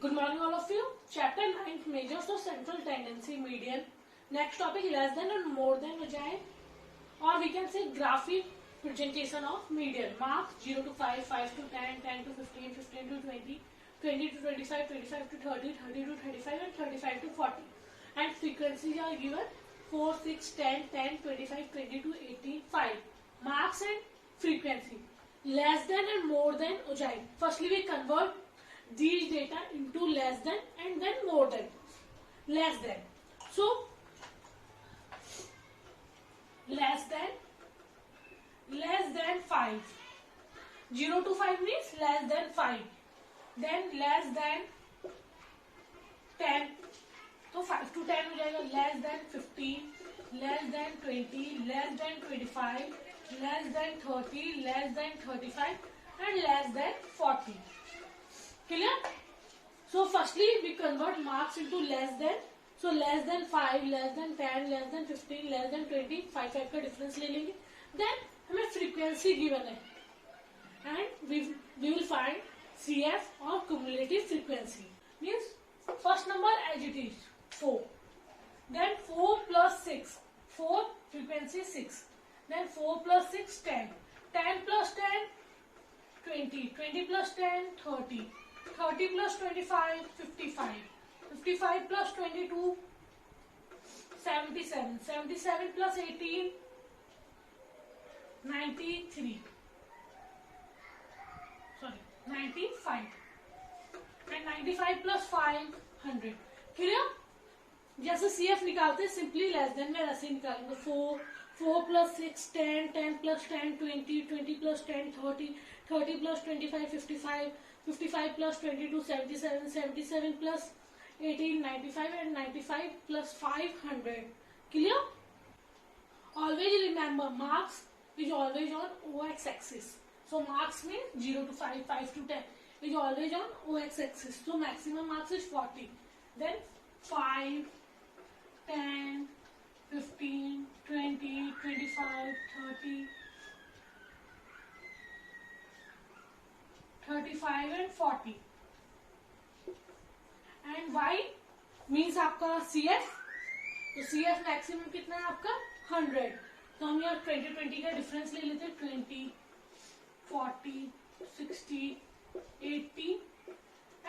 Good morning all of you. Chapter 9 Measures of Central Tendency Median. Next topic less than and more than हो जाए or we can say graphic presentation of median. Marks 0 to 5, 5 to 10, 10 to 15, 15 to 20, 20 to 25, 25 to 30, 30 to 35 and 35 to 40. And frequencies are given 4, 6, 10, 10, 25, 20 to 80, 5. Marks and frequency. Less than and more than हो जाए. Firstly we convert these data into less than and then more than. Less than. So less than 5. 0 to 5 means less than 5. Then less than 10. तो 5 to 10 हो जाएगा. Less than 15, less than 20, less than 25, less than 30, less than 35 and less than 40. Clear? So firstly we convert marks into less than. So less than 5, less than 10, less than 15, less than 20, 5 का difference ले लेंगे. Then हमें frequency given है and we will find CF or cumulative frequency. Means first number as it is 4. Then 4 plus 6. 4 frequency 6. Then 4 plus 6 10. 10 plus 10 20. 20 plus 10 30. 30 plus 25 55. 55 plus 22 77. 77 plus 18 93. Sorry 95. And 95 plus 5 100. Clear? जैसे CF निकालते हैं simply less than में ऐसे निकालेंगे. 4 plus 6 10, 10 plus 10 20, 20 plus 10 30, 30 plus 25 55, 55 plus 22 77, 77 plus 18 95 and 95 plus 500. Clear? Always remember marks is always on OX axis. So marks means 0 to 5, 5 to 10 is always on OX axis. So maximum marks is 40. Then 5, 10, 15, 20, 25, 30, 35 and 40. And Y means आपका CF. तो CF maximum कितना है आपका 100. तो हम यहाँ 20 का difference ले लेते हैं. 20, 40, 60, 80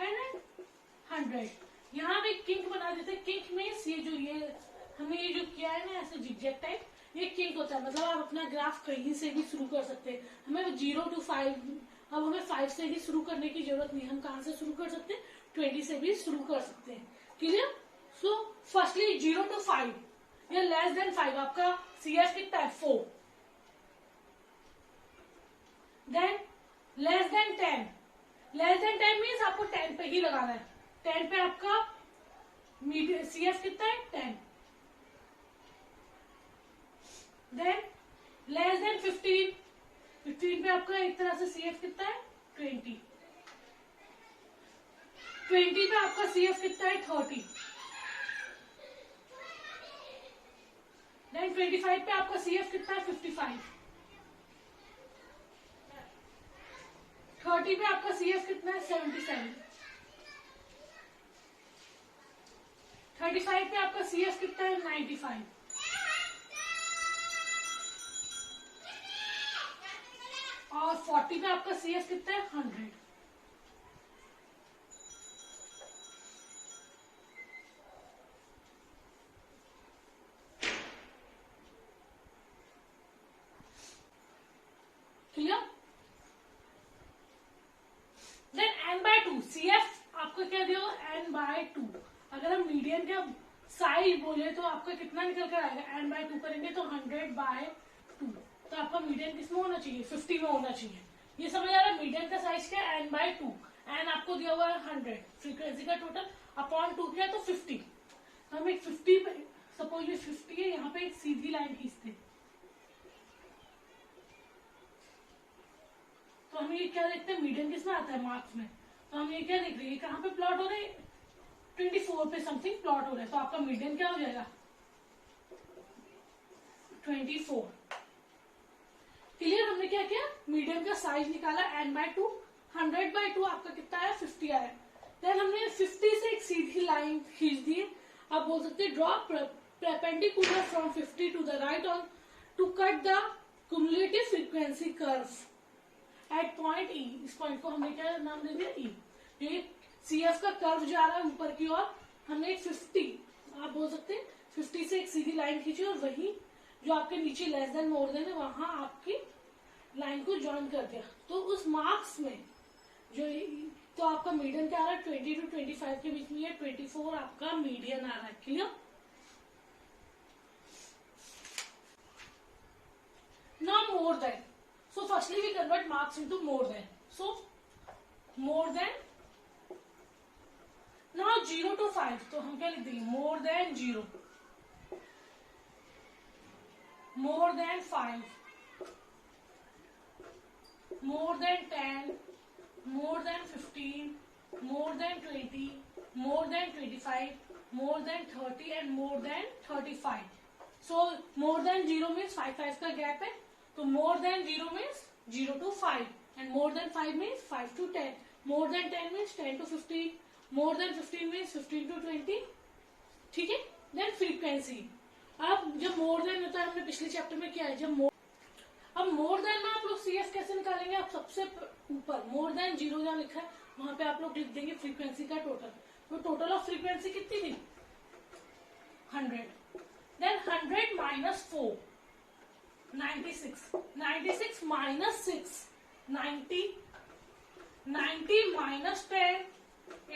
and 100. यहाँ पे किंक बना देते हैं. किंक में ये हमने ये जो किया है ना ऐसे जिगजैग टाइप, ये किंक होता है. मतलब आप अपना ग्राफ कहीं से भी शुरू कर सकते हैं. हमें 0 to 5, अब हमें 5 से ही शुरू करने की जरूरत नहीं. हम कहाँ से शुरू कर सकते हैं? 20 से भी शुरू कर सकते हैं. क्लियर? सो फर्स्टली 0 to 5 या लेस देन 5 आपका CF कितना है 4. Than less than 10. Less than 10 means आपको 10 पे ही लगाना है. 10 पे आपका CF कितना है 10. Than less than 15. 15 पे आपका एक तरह से CF कितना है 20. 20 पे आपका CF कितना है 30. देन 25 पे आपका CF कितना है 55. 30 पे आपका CF कितना है 77. 35 पे आपका CF कितना है 95. और 40 पे आपका CF कितना है 100. क्लियर? देन n/2 CF आपको क्या दिया n/2. अगर हम मीडियन का साइज बोले तो आपका कितना निकल कर आएगा? n/2 करेंगे तो 100/2. तो आपका मीडियन किसमें होना चाहिए? 50 में होना चाहिए. ये समझ आ रहा है? मीडियन का साइज क्या है? n/2. n आपको दिया हुआ है 100. फ्रीक्वेंसी का टोटल अपॉन 2 क्या है तो 50. तो हम एक 50 पे सपोज ये 50 है, यहाँ पे एक सीधी लाइन खींचते हैं. तो हम ये क्या देखते हैं? मीडियन किसमें आता है? मार्क्स में. तो हम ये क्या देख रहे हैं? कहाँ पे प्लॉट हो रहे हैं? 24 पे समथिंग प्लॉट हो रहा है. तो आपका मीडियन क्या हो जाएगा? 24. क्लियर? हमने क्या किया? मीडियम का साइज निकाला n/2. 100/2 आपका कितना आया? 50 आया. देन हमने लाइन खींच दिए। आप बोल सकते हैं draw perpendicular from 50 to the right on to cut the cumulative frequency curve at point E। इस पॉइंट को हमने क्या नाम दे दिया? E। ये CF का कर्व जा रहा है ऊपर की ओर, हमने 50 आप बोल सकते हैं 50 से एक सीधी लाइन खींची और वही जो आपके नीचे लेस देन मोर देन है वहां आपकी लाइन को ज्वाइन कर दिया। तो उस मार्क्स में जो तो आपका मीडियन क्या आ रहा है? 20 to 25 के बीच में है, 24 आपका मीडियन आ रहा है। Clear? Now more than. So firstly we convert marks into more than. So more than. Now 0 to 5 तो हम क्या लिख देंगे? more than 0, more than 5, more than 10, more than 15, more than 20, more than 25, more than 30 and more than 35. So more than 0 means 5 का gap है, तो more than 0 means 0 to 5 and more than 5 means 5 to 10, more than 10 means 10 to 15, more than 15 means 15 to 20। ठीक है? Then frequency। अब जब more than होता है, हमने पिछले चैप्टर में किया है, जब अब मोर देन में आप लोग CF कैसे निकालेंगे? आप सबसे ऊपर मोर देन 0 जहाँ लिखा है वहां पे आप लोग लिख देंगे फ्रीक्वेंसी का टोटल। तो टोटल ऑफ फ्रीक्वेंसी कितनी थी? 100। Then 100 minus 4 96, 96 minus 6 90, 90 minus 10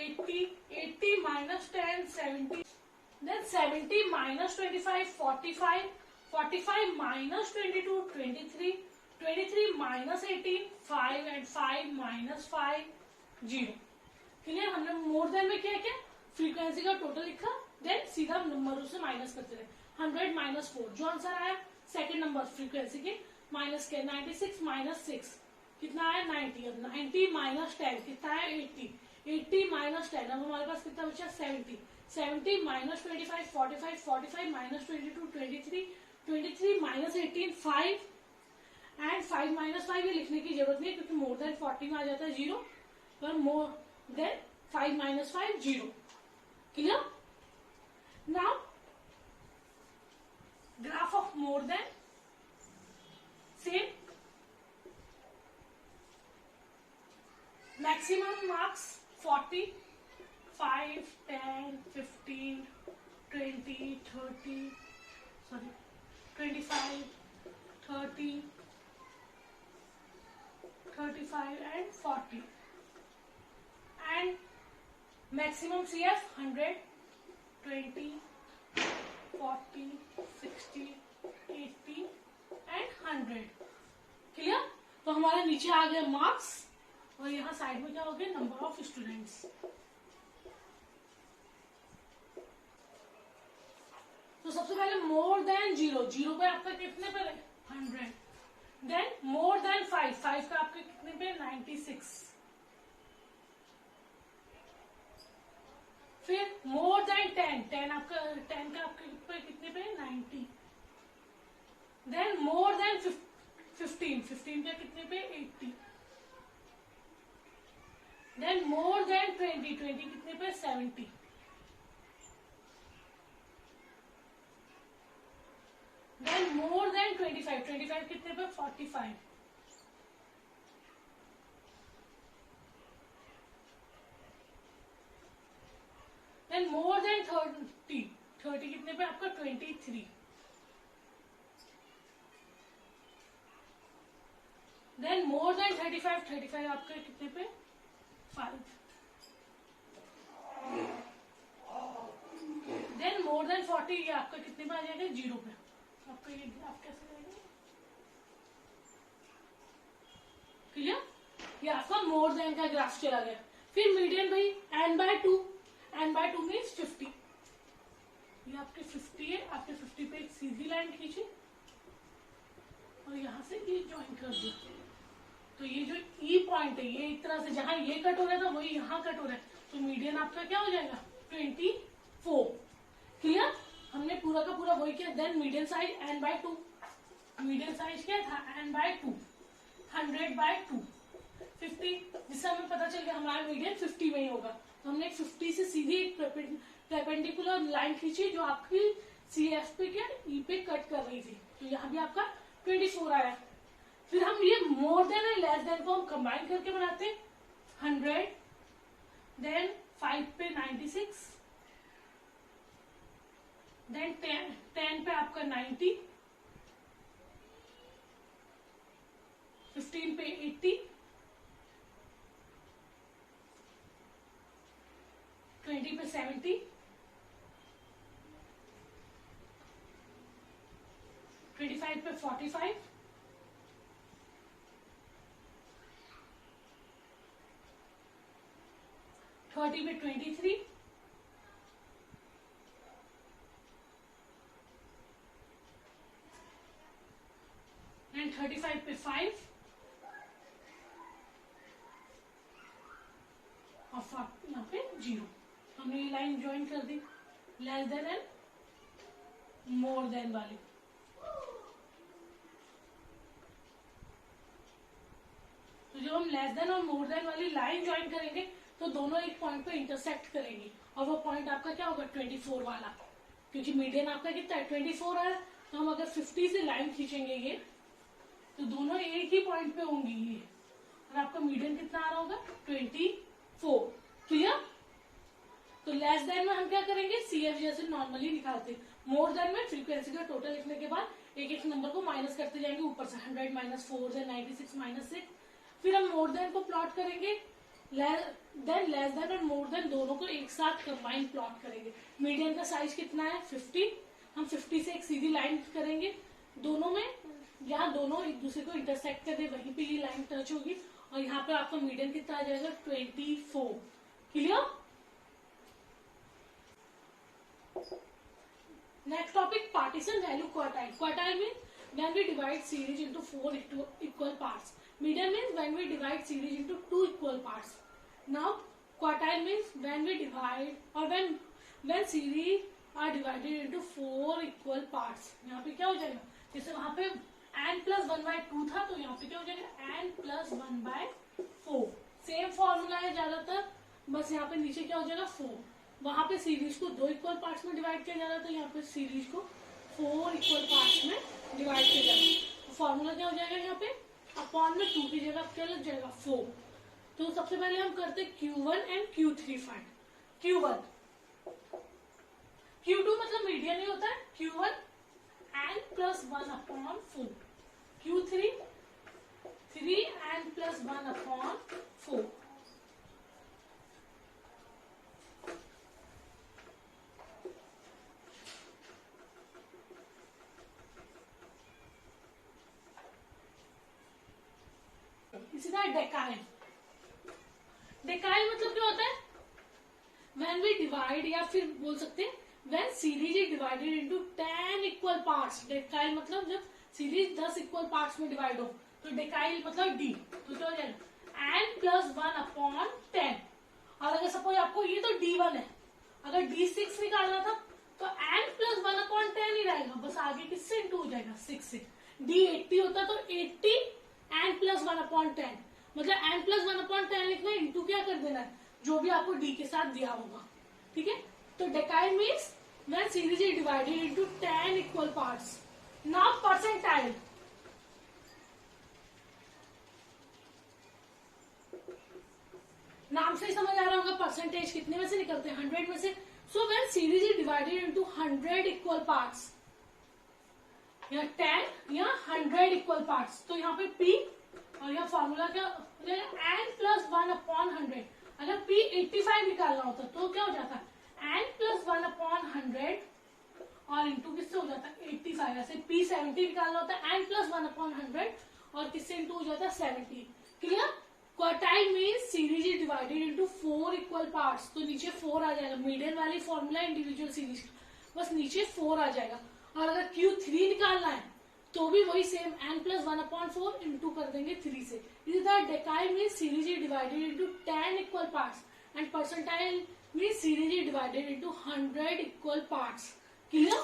80, 80 minus 10 70, then 70 minus 25 45, 45 minus 22 23, 23 minus 18 5 and 5 minus 5 0। Clear? हमने मोर देन में क्या क्या फ्रीक्वेंसी का टोटल लिखा, देन सीधा नंबरों से माइनस करते रहे। 100 माइनस 4 जो आंसर आया सेकंड नंबर फ्रीक्वेंसी के माइनस के 96 माइनस 6 कितना आया? 90। अब 90 माइनस 10 कितना है? 80, 80 माइनस 10 अब हमारे पास कितना बचा? 70, 70 minus 25 45, 45 minus 22 23, 23 minus 18 5 and 5 minus 5 ये लिखने की जरूरत नहीं है क्योंकि मोर देन 40 में आ जाता है 0, पर more than 5 minus 5 0। Clear? Now graph of more than same maximum marks 40 5 10 15 20 30 sorry 25 30 35 and 40 and maximum CF 100 20 40 60 80 and 100। Clear? तो हमारे नीचे आ गए मार्क्स और यहाँ साइड में क्या हो गया? Number of students. तो सबसे पहले मोर देन 0, 0 पे आपका कितने पे? 100। देन मोर देन 5, 5 का आपके कितने पे? 96। फिर मोर देन 10, 10 आपका 10 का आपके पे कितने पे? 90। देन मोर देन 15, 15 का कितने पे? 80। देन मोर देन 20, 20 कितने पे? 70। देन मोर देन 25, 25 कितने पे? 45। देन मोर देन 30, 30 कितने पे? आपका 23। देन मोर देन 35, 35 आपका कितने पे? 5। देन मोर देन 40 ये आपका कितने पे आ जाएगा? 0 पे। आपका ये ग्राफ कैसे रहेगा? क्लियर? ये आपका मोर देन का ग्राफ चला गया। फिर मीडियन भाई n/2, n/2 मीन्स 50। ये आपके 50 है, आपके 50 पे एक सीधी लाइन खींची और यहाँ से ये ज्वाइन कर दो। तो ये जो ई पॉइंट है ये एक तरह से जहां ये कट हो रहा था वही यहाँ कट हो रहा है, तो मीडियन आपका क्या हो जाएगा? 24। क्लियर? हमने पूरा का पूरा वही किया। Then median size n/2, median size क्या था? n/2, 100/2 50, जिससे हमें पता चल गया हमारा मीडियन 50 में ही होगा। तो हमने 50 से सीधी एक परपेंडिकुलर लाइन खींची जो आपकी CF पे क्या E पे कट कर रही थी, तो यहाँ भी आपका 24 आया। फिर हम ये more than and less than को हम कंबाइन करके बनाते हैं 100, देन 5 पे 96, देन 10 पे आपका 90, 15 पे 80, 20 पे 70, 25 पे 45, 30 पे 23, एंड 35 पे 5 और यहाँ पे 0। हमने ये लाइन ज्वाइन कर दी less than and more than वाली। तो जब हम लेस देन और मोर देन वाली लाइन ज्वाइन करेंगे तो दोनों एक पॉइंट पे इंटरसेक्ट करेंगे, और वो पॉइंट आपका क्या होगा 24 वाला, क्योंकि मीडियन आपका कितना है 24 है। तो हम अगर 50 से लाइन खींचेंगे ये, तो दोनों एक ही पॉइंट पे होंगी ये, और आपका मीडियन कितना आ रहा होगा 24। क्लियर? तो लेस देन में हम क्या करेंगे CF जैसे नॉर्मली निकालते हैं, मोर देन में फ्रीक्वेंसी का टोटल लिखने के बाद एक एक नंबर को माइनस करते जाएंगे ऊपर से, 100 माइनस 4 से 96 माइनस 6। फिर हम मोर देन को प्लॉट करेंगे, देन लेस देन और मोर देन दोनों को एक साथ कंबाइन प्लॉट करेंगे। मीडियन का साइज कितना है 50, हम 50 से एक सीधी लाइन करेंगे दोनों में, यहाँ दोनों एक दूसरे को इंटरसेक्ट कर दे वहीं पे ये लाइन टच होगी, और यहाँ पे आपका मीडियन कितना आ जाएगा 24। Clear? Next topic partition value quartile. Quartile mean when we divide series into 4 equal parts. Median means when we divide series into 2 equal parts. Now quartile means when we divide or when series are divided into 4 equal parts. यहाँ पे क्या हो जाएगा, जैसे वहां पे n plus 1/2 था, तो यहाँ पे क्या हो जाएगा n plus 1/4। सेम फॉर्मूला है ज्यादातर, बस यहाँ पे नीचे क्या हो जाएगा 4। वहां पे सीरीज को 2 इक्वल पार्ट्स में डिवाइड किया जा रहा था, यहाँ पे सीरीज को 4 इक्वल पार्ट्स में डिवाइड किया जा रहा है। तो फॉर्मूला क्या हो जाएगा यहाँ पे, अपॉन में 2 की जगह क्या लग जाएगा 4। तो सबसे पहले हम करते Q1 and Q3 find. Q1 Q2 मतलब मीडियन ही होता है, Q1 n plus 1/4, Q3 3n plus 1/4। इसी तरह डेकाइल। डेकाइल मतलब क्या होता है, व्हेन वी डिवाइड, या फिर बोल सकते हैं when series is divided into 10 equal parts. डेकाइल मतलब जब सीरीज 10 इक्वल पार्ट्स में डिवाइड हो, तो डेकाइल मतलब D। तो क्या हो जाएगा n plus 1/10। और अगर सपोज आपको ये तो D1 है, अगर D6 निकालना था तो n plus 1/10 ही रहेगा, बस आगे किससे इंटू हो जाएगा 6 से। D80 होता तो 80 n plus 1/10, मतलब n plus 1/10 लिखना है, इंटू क्या कर देना है जो भी आपको D के साथ दिया होगा। ठीक है, तो डेकाइल means when series is divided into 10 equal parts. Now percentile. नाम से ही समझ आ रहा होगा परसेंटेज कितने में से निकलते हैं 100 में से। So when series is divided into 100 equal parts, या 10 या 100 इक्वल पार्ट्स, तो यहाँ पे P और यहाँ फॉर्मूला क्या n plus 1/100। अगर P 85 निकालना होता तो क्या हो जाता n plus 1/100 और इंटू किससे हो जाता 85। ऐसे P 70 निकालना होता n plus 1/100 और किससे इंटू हो जाता 70। Clear? Quartile means series is divided into 4 equal parts, तो नीचे 4 आ जाएगा। मीडियन वाली फॉर्मूला इंडिविजुअल सीरीज, बस नीचे 4 आ जाएगा। और अगर Q3 निकालना है तो भी वही सेम n plus 1/4 इंटू कर देंगे 3 से। इसी तरह डेकाइल means series is divided into 10 equal parts, and percentile means series is divided into 100 equal parts. Clear?